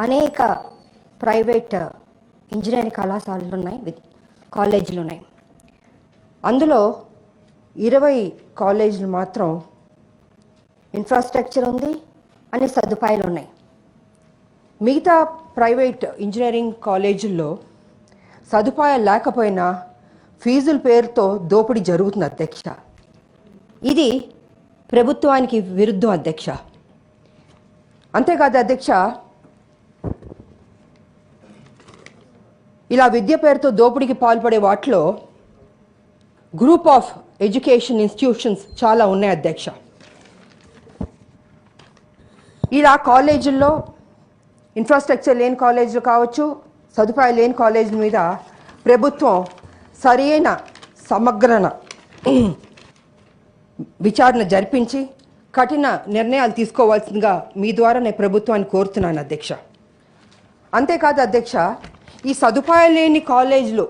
అనేక private engineering కళాశాలలు ఉన్నాయి, కాలేజీలు ఉన్నాయి. అందులో 20 కాలేజీలు మాత్రం ఇన్ఫ్రాస్ట్రక్చర్ ఉంది, అన్ని సదుపాయాలు ఉన్నాయి. మిగతా ప్రైవేట్ ఇంజనీరింగ్ కాలేజీల్లో సదుపాయాలు లేకపోయినా ఫీజుల పేరుతో దోపిడీ జరుగుతుంది అధ్యక్ష. ఇది ప్రభుత్వానికి విరుద్ధం అధ్యక్ష. అంతేకాదు అధ్యక్ష, ఇలా విద్య పేరుతో దోపిడీకి పాల్పడే వాటిలో గ్రూప్ ఆఫ్ ఎడ్యుకేషన్ ఇన్స్టిట్యూషన్స్ చాలా ఉన్నాయి అధ్యక్ష. ఇలా కాలేజీల్లో ఇన్ఫ్రాస్ట్రక్చర్ లేని కాలేజీలు కావచ్చు, సదుపాయాలు లేని కాలేజీల మీద ప్రభుత్వం సరైన సమగ్రన విచారణ జరిపించి కఠిన నిర్ణయాలు తీసుకోవాల్సిందిగా మీ ద్వారా నేను ప్రభుత్వాన్ని కోరుతున్నాను అధ్యక్ష. అంతేకాదు అధ్యక్ష, ఈ సదుపాయాలు లేని కాలేజీలు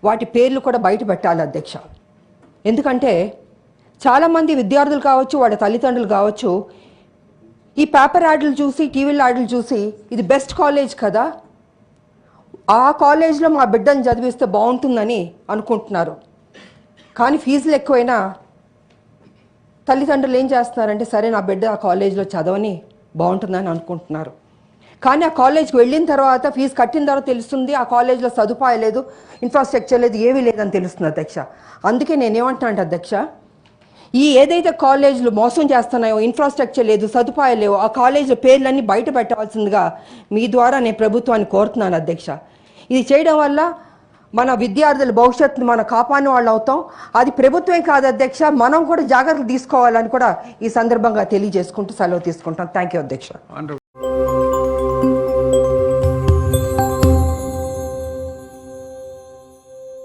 వాటి పేర్లు కూడా బయట పెట్టాలి అధ్యక్ష. ఎందుకంటే చాలామంది విద్యార్థులు కావచ్చు, వాళ్ళ తల్లిదండ్రులు కావచ్చు, ఈ పేపర్ యాడ్లు చూసి, టీవీల యాడ్లు చూసి ఇది బెస్ట్ కాలేజ్ కదా, ఆ కాలేజ్లో మా బిడ్డను చదివిస్తే బాగుంటుందని అనుకుంటున్నారు. కానీ ఫీజులు ఎక్కువైనా తల్లిదండ్రులు ఏం చేస్తున్నారంటే, సరే నా బిడ్డ ఆ కాలేజ్లో చదవని బాగుంటుందని అనుకుంటున్నారు. కానీ ఆ కాలేజ్కి వెళ్ళిన తర్వాత, ఫీజు కట్టిన తర్వాత తెలుస్తుంది ఆ కాలేజ్లో సదుపాయం లేదు, ఇన్ఫ్రాస్ట్రక్చర్ లేదు, ఏమీ లేదని తెలుస్తుంది అధ్యక్ష. అందుకే నేనేమంటున్నాను అధ్యక్ష, ఈ ఏదైతే కాలేజీలు మోసం చేస్తున్నాయో, ఇన్ఫ్రాస్ట్రక్చర్ లేదు, సదుపాయాలు లేవు, ఆ కాలేజీల పేర్లన్నీ బయట పెట్టాల్సిందిగా మీ ద్వారా నేను ప్రభుత్వాన్ని కోరుతున్నాను అధ్యక్ష. ఇది చేయడం వల్ల మన విద్యార్థుల భవిష్యత్తును మనం కాపాడిన వాళ్ళు అవుతాం. అది ప్రభుత్వం కాదు అధ్యక్ష, మనం కూడా జాగ్రత్తలు తీసుకోవాలని కూడా ఈ సందర్భంగా తెలియజేసుకుంటూ సెలవు తీసుకుంటాం. థ్యాంక్ యూ అధ్యక్ష.